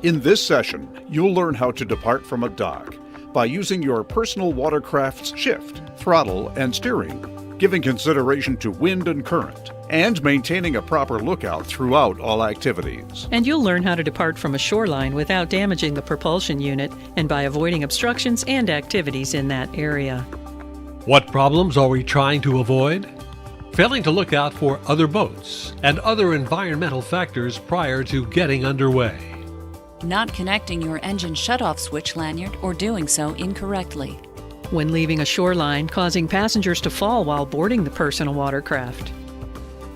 In this session, you'll learn how to depart from a dock by using your personal watercraft's shift, throttle, and steering, giving consideration to wind and current, and maintaining a proper lookout throughout all activities. And you'll learn how to depart from a shoreline without damaging the propulsion unit and by avoiding obstructions and activities in that area. What problems are we trying to avoid? Failing to look out for other boats and other environmental factors prior to getting underway. Not connecting your engine shutoff switch lanyard or doing so incorrectly. When leaving a shoreline, causing passengers to fall while boarding the personal watercraft.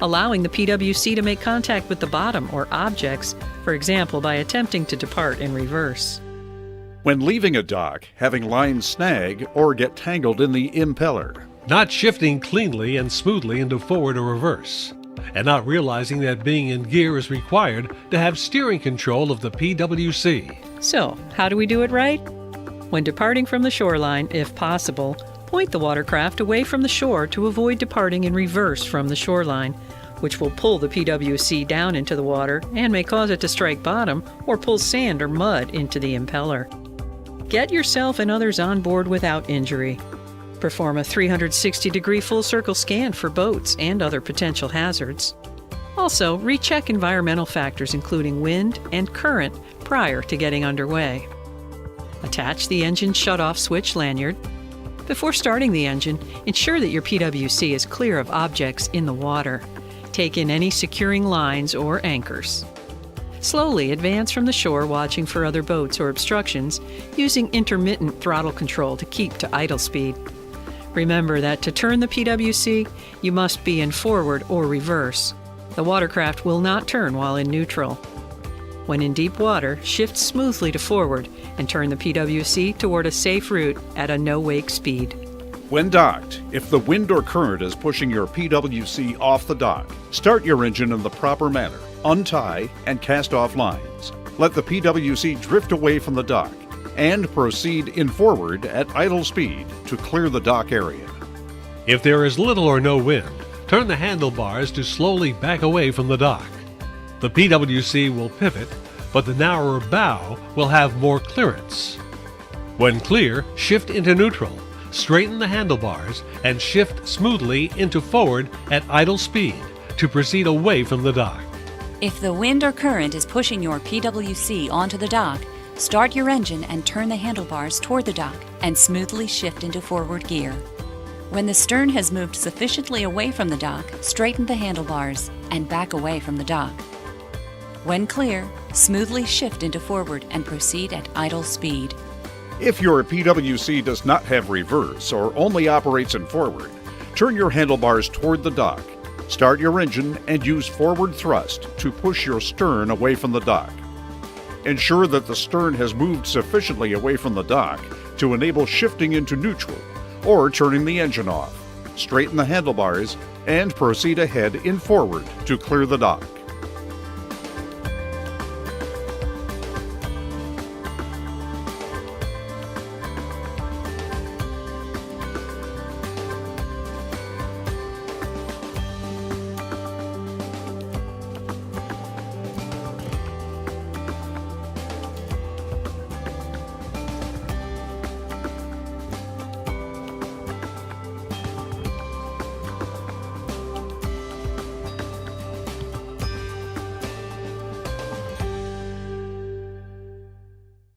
Allowing the PWC to make contact with the bottom or objects, for example by attempting to depart in reverse. When leaving a dock, having lines snag or get tangled in the impeller. Not shifting cleanly and smoothly into forward or reverse, and not realizing that being in gear is required to have steering control of the PWC. So, how do we do it right? When departing from the shoreline, if possible, point the watercraft away from the shore to avoid departing in reverse from the shoreline, which will pull the PWC down into the water and may cause it to strike bottom or pull sand or mud into the impeller. Get yourself and others on board without injury. Perform a 360-degree full-circle scan for boats and other potential hazards. Also, recheck environmental factors including wind and current prior to getting underway. Attach the engine shutoff switch lanyard. Before starting the engine, ensure that your PWC is clear of objects in the water. Take in any securing lines or anchors. Slowly advance from the shore watching for other boats or obstructions, using intermittent throttle control to keep to idle speed. Remember that to turn the PWC, you must be in forward or reverse. The watercraft will not turn while in neutral. When in deep water, shift smoothly to forward and turn the PWC toward a safe route at a no-wake speed. When docked, if the wind or current is pushing your PWC off the dock, start your engine in the proper manner. Untie and cast off lines. Let the PWC drift away from the dock and proceed in forward at idle speed to clear the dock area. If there is little or no wind, turn the handlebars to slowly back away from the dock. The PWC will pivot, but the narrower bow will have more clearance. When clear, shift into neutral, straighten the handlebars, and shift smoothly into forward at idle speed to proceed away from the dock. If the wind or current is pushing your PWC onto the dock, start your engine and turn the handlebars toward the dock and smoothly shift into forward gear. When the stern has moved sufficiently away from the dock, straighten the handlebars and back away from the dock. When clear, smoothly shift into forward and proceed at idle speed. If your PWC does not have reverse or only operates in forward, turn your handlebars toward the dock. Start your engine and use forward thrust to push your stern away from the dock. Ensure that the stern has moved sufficiently away from the dock to enable shifting into neutral or turning the engine off. Straighten the handlebars and proceed ahead in forward to clear the dock.